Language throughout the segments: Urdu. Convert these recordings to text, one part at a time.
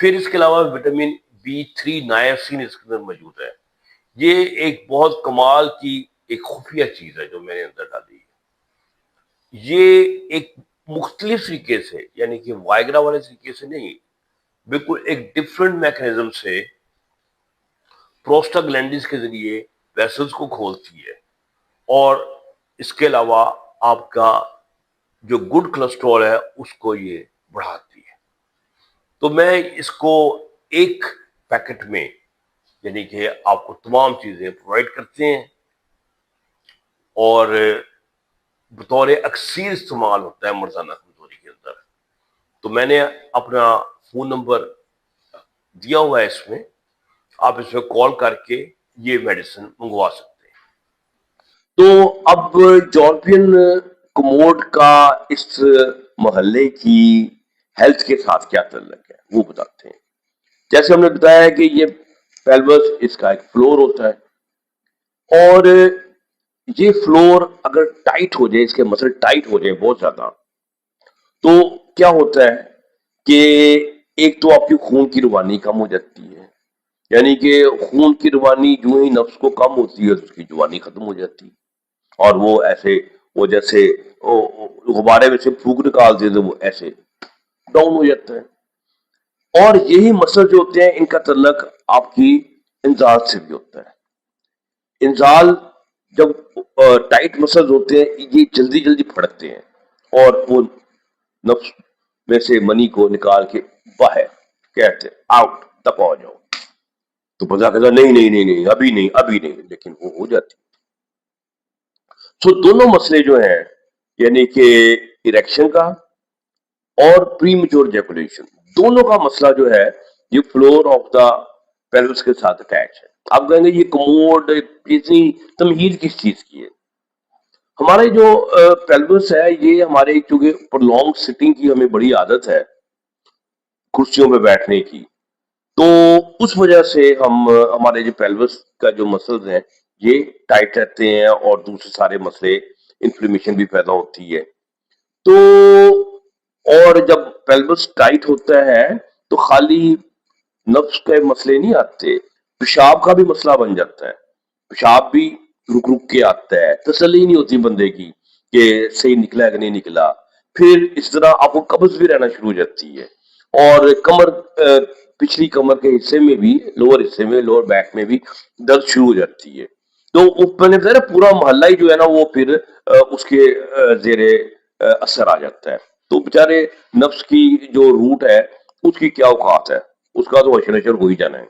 پھر اس کے علاوہ وٹامن B3 نائاسین اس کے اندر موجود ہے. یہ ایک بہت کمال کی ایک خفیہ چیز ہے جو میں نے اندر ڈالی ہے. یہ ایک مختلف طریقے سے، یعنی کہ وائگرا والے طریقے سے نہیں، بالکل ایک ڈفرنٹ میکنزم سے پروسٹاگلینڈنز کے ذریعے ویسلز کو کھولتی ہے، اور اس کے علاوہ آپ کا جو گڈ کولسٹرول ہے اس کو یہ بڑھاتی ہے. تو میں اس کو ایک پیکٹ میں، یعنی کہ آپ کو تمام چیزیں پرووائڈ کرتے ہیں، اور بطور اکثیر استعمال ہوتا ہے مرزانہ کمزوری کے اندر. تو میں نے اپنا فون نمبر دیا ہوا ہے اس میں، آپ اس میں کال کر کے یہ میڈیسن منگوا سکتے ہیں. تو اب یورپین کموڈ کا اس محلے کی ہیلتھ کے ساتھ کیا تعلق ہے وہ بتاتے ہیں. جیسے ہم نے بتایا کہ یہ پیلوس اس کا ایک فلور ہوتا ہے، اور یہ فلور اگر ٹائٹ ہو جائے، اس کے مسل ٹائٹ ہو جائے بہت زیادہ، تو کیا ہوتا ہے کہ ایک تو آپ کی خون کی روانی کم ہو جاتی ہے، یعنی کہ خون کی روانی جو ہی نفس کو کم ہوتی ہے اس کی جوانی ختم ہو جاتی ہے، اور وہ ایسے وہ جیسے غبارے میں سے پھونک نکال دے تو وہ ایسے ڈاؤن ہو جاتا ہے. اور یہی مسل جو ہوتے ہیں ان کا تعلق آپ کی انزال سے بھی ہوتا ہے. انزال جب ٹائٹ مسل ہوتے ہیں یہ جلدی جلدی پھڑکتے ہیں، اور وہ نفس میں سے منی کو نکال کے باہر کہتے آؤٹ دفع ہو جاؤ. تو بندہ کہتا نہیں نہیں نہیں نہیں ابھی نہیں ابھی نہیں، لیکن وہ ہو جاتی. سو دونوں مسئلے جو ہیں، یعنی کہ اریکشن کا اور پری میچور ایجیکولیشن، دونوں کا مسئلہ جو ہے یہ فلور آف دا پیلوس کے ساتھ اٹیچ ہے. آپ کہیں گے یہ کموڈ اتنی تمہید کس چیز کی ہے؟ ہمارے جو پیلوس ہے یہ ہمارے چونکہ پرولونگ سٹنگ کی ہمیں بڑی عادت ہے کرسیوں پہ بیٹھنے کی، تو اس وجہ سے ہمارے جو پیلوس کا جو مسلز ہیں یہ ٹائٹ رہتے ہیں، اور دوسرے سارے مسئلے انفلیمیشن بھی پیدا ہوتی ہے. تو اور جب پیلوس ٹائٹ ہوتا ہے تو خالی نفس کے مسئلے نہیں آتے، پیشاب کا بھی مسئلہ بن جاتا ہے. پیشاب بھی رک رک کے آتا ہے، تسلی نہیں ہوتی بندے کی کہ صحیح نکلا ہے کہ نہیں نکلا. پھر اس طرح آپ کو قبض بھی رہنا شروع ہو جاتی ہے، اور کمر پچھلی کمر کے حصے میں بھی، لوور حصے میں، لوور بیک میں بھی درد شروع ہو جاتی ہے. تو میں نے بتایا پورا محلہ ہی جو ہے نا وہ پھر اس کے زیر اثر آ جاتا ہے. تو بیچارے نفس کی جو روٹ ہے اس کی کیا اوقات ہے، اس کا تو اشر اشر ہو ہی جانا ہے.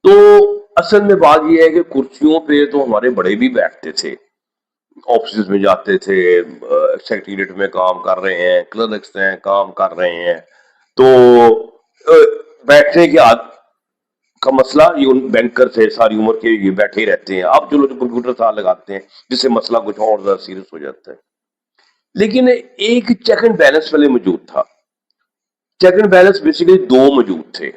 تو اصل میں بات یہ ہے کہ کرسیوں پہ تو ہمارے بڑے بھی بیٹھتے تھے، آفسز میں جاتے تھے، سیکریٹریٹ میں کام کر رہے ہیں، کلرکس ہیں کام کر رہے ہیں، تو بیٹھنے کے کا مسئلہ یہ بینکر سے ساری عمر کے یہ بیٹھے ہی رہتے ہیں. اب جو لوگ کمپیوٹر ساتھ لگاتے ہیں جس سے مسئلہ کچھ اور زیادہ سیریس ہو جاتا ہے. لیکن ایک چیک اینڈ بیلنس والے موجود تھا. چیک اینڈ بیلنس بیسیکلی دو موجود تھے.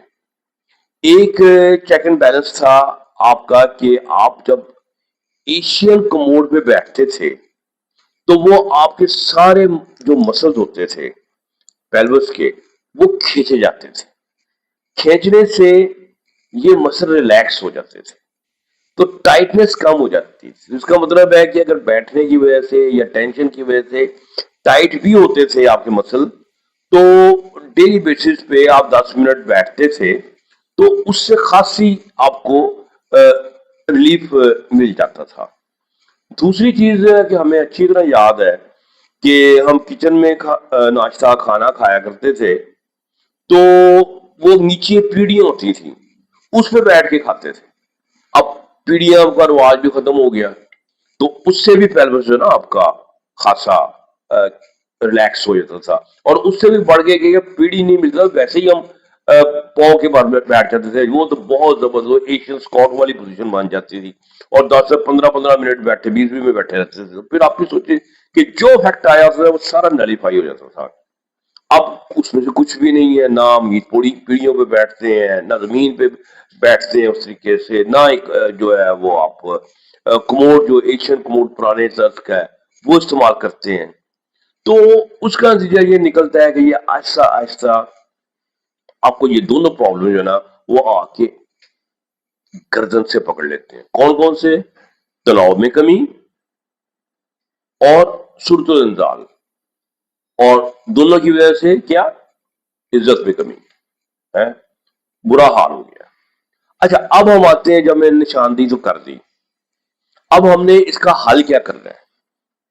ایک چیک اینڈ بیلنس تھا آپ کا کہ آپ جب ایشین کموڈ پہ بیٹھتے تھے تو وہ آپ کے سارے جو مسلز ہوتے تھے پیلوس کے وہ کھینچے جاتے تھے. کھینچنے سے یہ مسل ریلیکس ہو جاتے تھے، تو ٹائٹنس کم ہو جاتی تھی. اس کا مطلب ہے کہ اگر بیٹھنے کی وجہ سے یا ٹینشن کی وجہ سے ٹائٹ بھی ہوتے تھے آپ کے مسل، تو ڈیلی بیسس پہ آپ 10 منٹ بیٹھتے تھے تو اس سے خاصی آپ کو ریلیف مل جاتا تھا. دوسری چیز کہ ہمیں اچھی طرح یاد ہے کہ ہم کچن میں ناشتہ کھانا کھایا کرتے تھے، تو وہ نیچے پیڑیاں ہوتی تھیں اس پہ بیٹھ کے کھاتے تھے. اب پیڑیاں کا رواج بھی ختم ہو گیا، تو اس سے بھی پیلوس جو ہے نا آپ کا خاصا ریلیکس ہو جاتا تھا. اور اس سے بھی بڑھ کے کہ پیڑی نہیں ملتا ویسے ہی ہم پاؤں کے بار میں بیٹھ جاتے تھے. وہ تو بہت زبردست ایشین اسکواٹ والی پوزیشن بن جاتی تھی، اور 10 سے 15 منٹ بیٹھے 20 میں بیٹھے رہتے تھے. پھر آپ نے سوچے کہ جو افیکٹ آیا وہ سارا نلیفائی ہو جاتا تھا. اب اس میں سے کچھ بھی نہیں ہے، نہ ہم پیڑیوں پہ بیٹھتے ہیں، نہ زمین پہ بیٹھتے ہیں اس طریقے سے، نہ ایک جو ہے وہ آپ کموڈ جو ایشین کموڈ پرانے طرز کا ہے وہ استعمال کرتے ہیں. تو اس کا نتیجہ یہ نکلتا ہے کہ یہ آہستہ آہستہ آپ کو یہ دونوں پرابلم جو ہے نا وہ آ کے گردن سے پکڑ لیتے ہیں. کون کون سے؟ تناؤ میں کمی اور صورت الانزال، اور دونوں کی وجہ سے کیا؟ عزت میں کمی ہے. برا حال ہو گیا. اچھا اب ہم آتے ہیں، جب میں نے نشاندہی تو کر دی، اب ہم نے اس کا حل کیا کرنا ہے.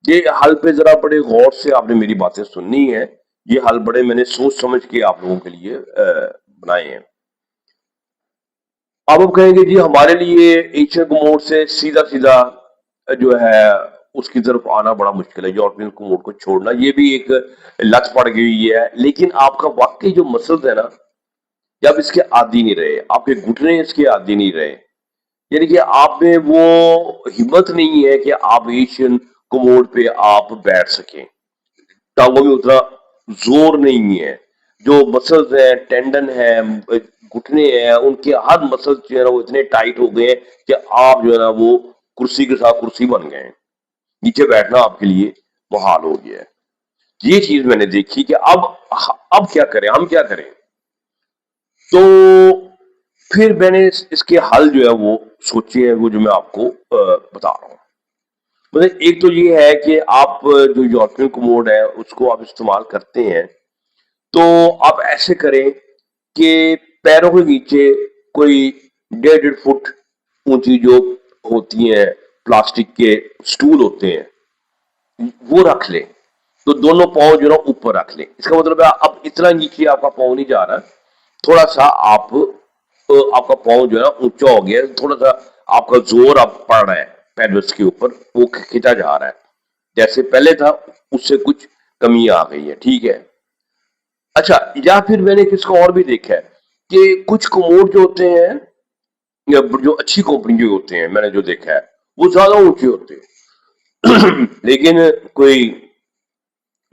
یہ حل پہ ذرا بڑے غور سے آپ نے میری باتیں سننی ہے. یہ حل بڑے میں نے سوچ سمجھ کے آپ لوگوں کے لیے بنائے ہیں. اب ہم کہیں گے جی ہمارے لیے ایشین کوموڈ سے سیدھا سیدھا جو ہے اس کی طرف آنا بڑا مشکل ہے، یورپین کوموڈ کو چھوڑنا. یہ بھی ایک لت پڑ گئی ہے. لیکن آپ کا واقعی جو مسلز ہے نا، جب اس کے عادی نہیں رہے، آپ کے گھٹنے اس کے عادی نہیں رہے، یعنی کہ آپ میں وہ ہمت نہیں ہے کہ آپ ایشین کوموڈ پہ آپ بیٹھ سکیں، ٹانگوں میں اتنا زور نہیں ہے، جو مسلز ہیں، ٹینڈن ہیں، گھٹنے ہیں، ان کے ہر مسلز جو ہے نا وہ اتنے ٹائٹ ہو گئے ہیں کہ آپ جو ہے نا وہ کرسی کے ساتھ کرسی بن گئے ہیں، نیچے بیٹھنا آپ کے لیے محال ہو گیا ہے. یہ چیز میں نے دیکھی کہ اب کیا کریں، ہم کیا کریں. تو پھر میں نے اس کے حل جو ہے وہ سوچے ہیں، وہ جو میں آپ کو بتا رہا ہوں. مطلب ایک تو یہ ہے کہ آپ جو یورپین کوموڈ ہے اس کو آپ استعمال کرتے ہیں تو آپ ایسے کریں کہ پیروں کے نیچے کوئی 1.5 فٹ اونچی جو ہوتی ہیں پلاسٹک کے سٹول ہوتے ہیں وہ رکھ لیں. تو دونوں پاؤں جو ہے اوپر رکھ لیں. اس کا مطلب ہے اب اتنا نیچے آپ کا پاؤں نہیں جا رہا، تھوڑا سا آپ کا پاؤں جو ہے نا اونچا ہو گیا، تھوڑا سا آپ کا زور اب پڑ رہا ہے پیلوس کے اوپر، وہ کھینچا جا رہا ہے. جیسے پہلے تھا اس سے کچھ کمی آ گئی ہے. ٹھیک ہے. اچھا یا پھر میں نے کس کو اور بھی دیکھا ہے کہ کچھ کوموڈ جو ہوتے ہیں یا جو اچھی کمپنی جو ہوتے ہیں، میں نے جو دیکھا ہے وہ زیادہ اونچے ہوتے ہیں لیکن کوئی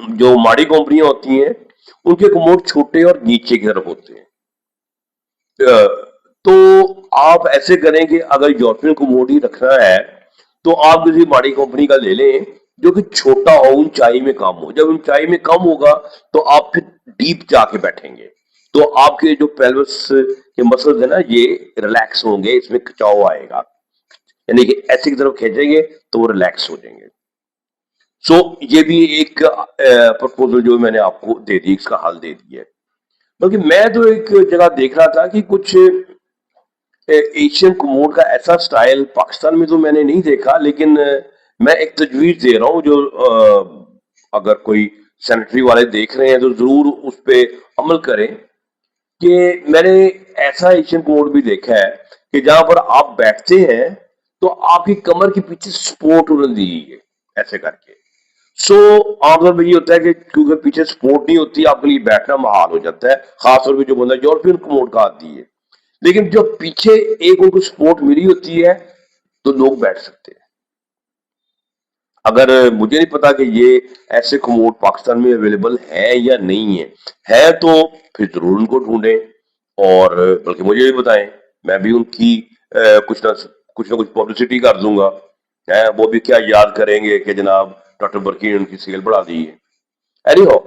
جو ماڑی کمپنیاں ہوتی ہیں ان کے کوموڈ چھوٹے اور نیچے کی طرف ہوتے ہیں. تو آپ ایسے کریں کہ اگر یورپین کوموڈ ہی رکھنا ہے تو آپ کسی ماڑی کمپنی کا لے لیں جو کہ چھوٹا ہو، اونچائی میں کم ہو. جب اونچائی میں کم ہوگا تو آپ پھر ڈیپ جا کے بیٹھیں گے تو آپ کے جو پیلوس کے مسلز ہیں نا یہ ریلیکس ہوں گے، اس میں کھچاؤ آئے گا، یعنی کہ ایسے کی طرف کھینچیں گے تو وہ ریلیکس ہو جائیں گے. سو یہ بھی ایک پرپوزل جو میں نے آپ کو دے دی، اس کا حل دے دیا ہے. بلکہ میں تو ایک جگہ دیکھ رہا تھا کہ کچھ ایشین کوموڈ کا ایسا سٹائل پاکستان میں تو میں نے نہیں دیکھا، لیکن میں ایک تجویز دے رہا ہوں جو اگر کوئی سینیٹری والے دیکھ رہے ہیں تو ضرور اس پہ عمل کریں. کہ میں نے ایسا ایشین کوموڈ بھی دیکھا ہے کہ جہاں پر آپ بیٹھتے ہیں تو آپ کی کمر کے پیچھے سپورٹ انہوں نے دی ہے ایسے کر کے. سو عام طور پہ یہ ہوتا ہے کہ کیونکہ پیچھے سپورٹ نہیں ہوتی آپ کے لیے بیٹھنا محال ہو جاتا ہے، خاص طور پہ جو بندہ یورپین کوموڈ کا آتی ہے. لیکن جو پیچھے ایک ان کو سپورٹ ملی ہوتی ہے تو لوگ بیٹھ سکتے ہیں. اگر مجھے نہیں پتا کہ یہ ایسے کوموڈ پاکستان میں اویلیبل ہے یا نہیں ہے تو پھر ضرور ان کو ڈھونڈیں اور بلکہ مجھے بھی بتائیں، میں بھی ان کی کچھ نہ کچھ پبلسٹی کر دوں گا. وہ بھی کیا یاد کریں گے کہ جناب ڈاکٹر برقی نے ان کی سیل بڑھا دی ہے. اینی ہو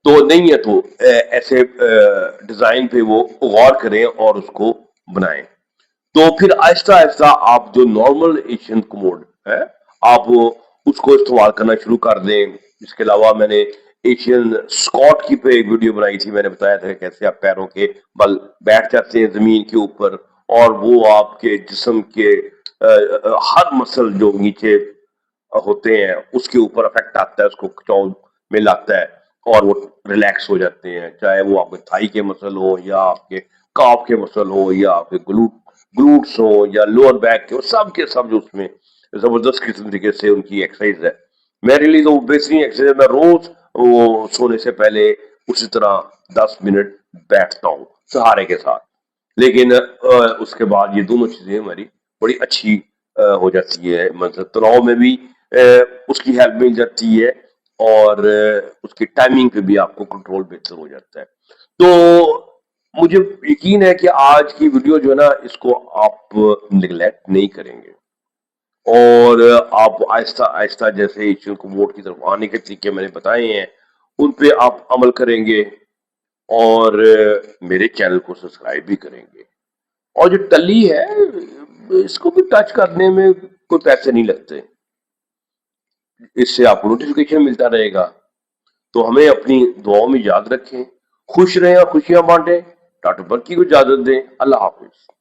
تو نہیں ہے تو ایسے ڈیزائن پہ وہ غور کریں اور اس کو بنائیں. تو پھر آہستہ آہستہ آپ جو نارمل ایشین کوموڈ ہے آپ اس کو استعمال کرنا شروع کر دیں. اس کے علاوہ میں نے ایشین اسکاٹ کی پہ ایک ویڈیو بنائی تھی، میں نے بتایا تھا کہ کیسے آپ پیروں کے بل بیٹھ جاتے ہیں زمین کے اوپر اور وہ آپ کے جسم کے ہر مسل جو نیچے ہوتے ہیں اس کے اوپر افیکٹ آتا ہے، اس کو کھچاؤ میں لاتا ہے اور وہ ریلیکس ہو جاتے ہیں، چاہے وہ آپ کے تھائی کے مسل ہو یا آپ کے کاف کے مسل ہو یا آپ کے گلوٹس ہو یا لوور بیک کے سب جو اس میں زبردست قسم طریقے سے ان کی ایکسرسائز ہے. میرے لیے تو بہترین ایکسرسائز، میں روز وہ سونے سے پہلے اسی طرح 10 منٹ بیٹھتا ہوں سہارے کے ساتھ. لیکن اس کے بعد یہ دونوں چیزیں ہماری بڑی اچھی ہو جاتی ہے، مطلب تناؤ میں بھی اس کی ہیلپ مل جاتی ہے اور اس کی ٹائمنگ پہ بھی آپ کو کنٹرول بہتر ہو جاتا ہے. تو مجھے یقین ہے کہ آج کی ویڈیو جو ہے نا اس کو آپ نگلیکٹ نہیں کریں گے اور آپ آہستہ آہستہ جیسے ایشین کوموڈ کی طرف آنے کے طریقے میں نے بتائے ہیں ان پہ آپ عمل کریں گے اور میرے چینل کو سبسکرائب بھی کریں گے. اور جو ٹلی ہے اس کو بھی ٹچ کرنے میں کوئی پیسے نہیں لگتے، اس سے آپ کو نوٹیفیکیشن ملتا رہے گا. تو ہمیں اپنی دعاؤں میں یاد رکھیں، خوش رہیں اور خوشیاں بانٹیں. ڈاکٹر برکی کو اجازت دیں. اللہ حافظ.